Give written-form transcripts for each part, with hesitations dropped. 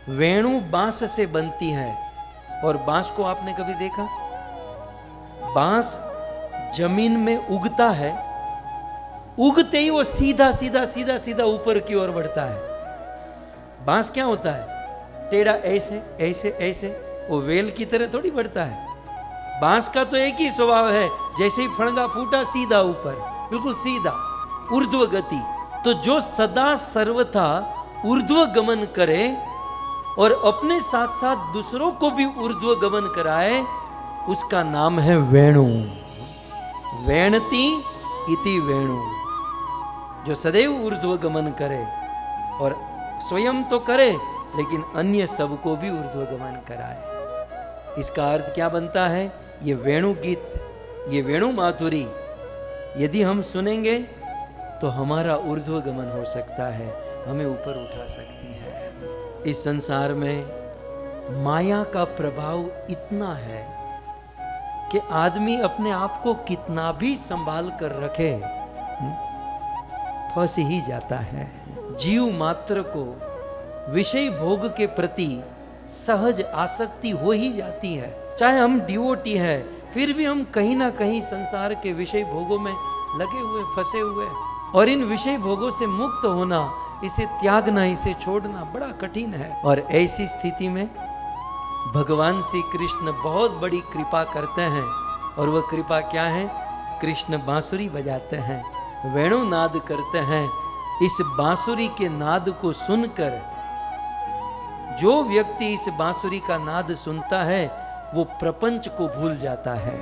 वेणु बांस से बनती है। और बांस को आपने कभी देखा? बांस जमीन में उगता है, उगते ही वो सीधा सीधा सीधा सीधा ऊपर की ओर बढ़ता है। बांस क्या होता है? टेढ़ा ऐसे ऐसे ऐसे, वो वेल की तरह थोड़ी बढ़ता है। बांस का तो एक ही स्वभाव है, जैसे ही फणगा फूटा सीधा ऊपर, बिल्कुल सीधा, ऊर्ध्व गति। तो जो सदा सर्वथा ऊर्ध्व गमन करे और अपने साथ साथ दूसरों को भी ऊर्ध्व गमन कराए, उसका नाम है वेणु। वेणति इति वेणु। जो सदैव ऊर्ध्व गमन करे और स्वयं तो करे लेकिन अन्य सबको भी ऊर्ध्व गमन कराए। इसका अर्थ क्या बनता है? ये वेणु गीत, ये वेणु माधुरी यदि हम सुनेंगे तो हमारा ऊर्ध्व गमन हो सकता है, हमें ऊपर उठा सकती है। इस संसार में माया का प्रभाव इतना है कि आदमी अपने आप को कितना भी संभाल कर रखे, फंस ही जाता है। जीव मात्र को विषय भोग के प्रति सहज आसक्ति हो ही जाती है। चाहे हम डिवोटी हैं, फिर भी हम कहीं ना कहीं संसार के विषय भोगों में लगे हुए, फंसे हुए। और इन विषय भोगों से मुक्त होना, इसे त्यागना, इसे छोड़ना बड़ा कठिन है। और ऐसी स्थिति में भगवान श्री कृष्ण बहुत बड़ी कृपा करते हैं। और वह कृपा क्या है? कृष्ण बांसुरी बजाते हैं, वेणु नाद करते हैं। इस बांसुरी के नाद को सुनकर जो व्यक्ति इस बांसुरी का नाद सुनता है, वो प्रपंच को भूल जाता है,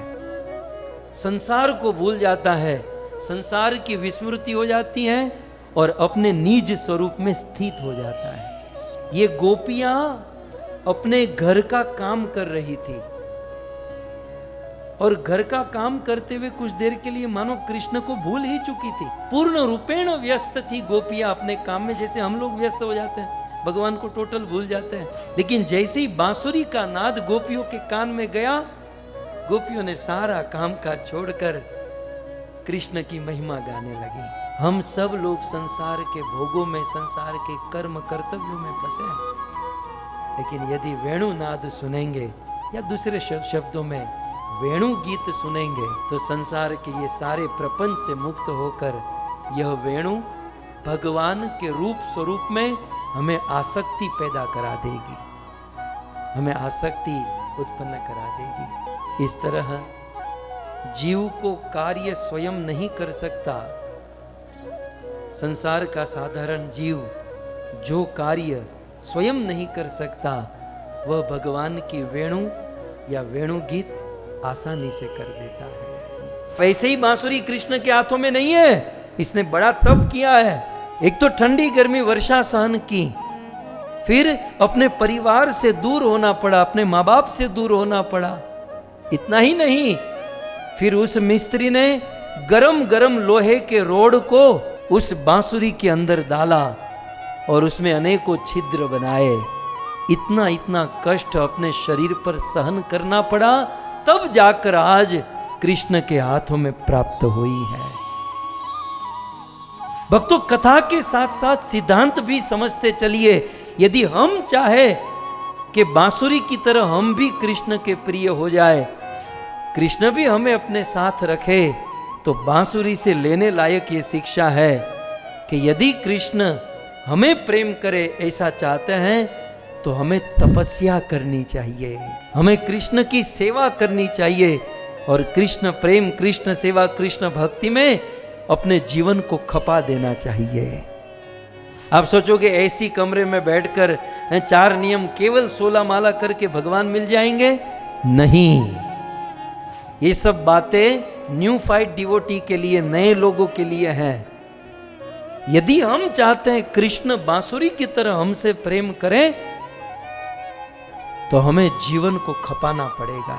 संसार को भूल जाता है, संसार की विस्मृति हो जाती है और अपने निज स्वरूप में स्थित हो जाता है। ये गोपियां अपने घर का काम कर रही थी और घर का काम करते हुए कुछ देर के लिए मानो कृष्ण को भूल ही चुकी थी। पूर्ण रूपेण व्यस्त थी गोपियां अपने काम में, जैसे हम लोग व्यस्त हो जाते हैं, भगवान को टोटल भूल जाते हैं। लेकिन जैसे ही बांसुरी का नाद गोपियों के कान में गया, गोपियों ने सारा काम काज छोड़कर कृष्ण की महिमा गाने लगी। हम सब लोग संसार के भोगों में, संसार के कर्म कर्तव्यों में फंसे हैं। लेकिन यदि वेणु नाद सुनेंगे या दूसरे शब्दों में वेणु गीत सुनेंगे, तो संसार के ये सारे प्रपंच से मुक्त होकर यह वेणु भगवान के रूप स्वरूप में हमें आसक्ति पैदा करा देगी, हमें आसक्ति उत्पन्न करा देगी। इस तरह जीव को कार्य स्वयं नहीं कर सकता। संसार का साधारण जीव जो कार्य स्वयं नहीं कर सकता, वह भगवान की वेणु या वेणु गीत आसानी से कर देता है। वैसे ही बांसुरी कृष्ण के हाथों में नहीं है, इसने बड़ा तप किया है। एक तो ठंडी गर्मी वर्षा सहन की, फिर अपने परिवार से दूर होना पड़ा, अपने माँ बाप से दूर होना पड़ा। इतना ही नहीं, फिर उस मिस्त्री ने गरम गरम लोहे के रोड को उस बांसुरी के अंदर डाला और उसमें अनेकों छिद्र बनाए। इतना इतना कष्ट अपने शरीर पर सहन करना पड़ा, तब जाकर आज कृष्ण के हाथों में प्राप्त हुई है। भक्तों, कथा के साथ साथ सिद्धांत भी समझते चलिए। यदि हम चाहे कि बांसुरी की तरह हम भी कृष्ण के प्रिय हो जाए, कृष्ण भी हमें अपने साथ रखे, तो बांसुरी से लेने लायक ये शिक्षा है कि यदि कृष्ण हमें प्रेम करे, ऐसा चाहते हैं, तो हमें तपस्या करनी चाहिए, हमें कृष्ण की सेवा करनी चाहिए और कृष्ण प्रेम, कृष्ण सेवा, कृष्ण भक्ति में अपने जीवन को खपा देना चाहिए। आप सोचोगे ऐसी कमरे में बैठकर 4 नियम केवल 16 माला करके भगवान मिल जाएंगे? नहीं, ये सब बातें न्यू फाइट डिवोटी के लिए, नए लोगों के लिए हैं। यदि हम चाहते हैं कृष्ण बांसुरी की तरह हमसे प्रेम करें, तो हमें जीवन को खपाना पड़ेगा।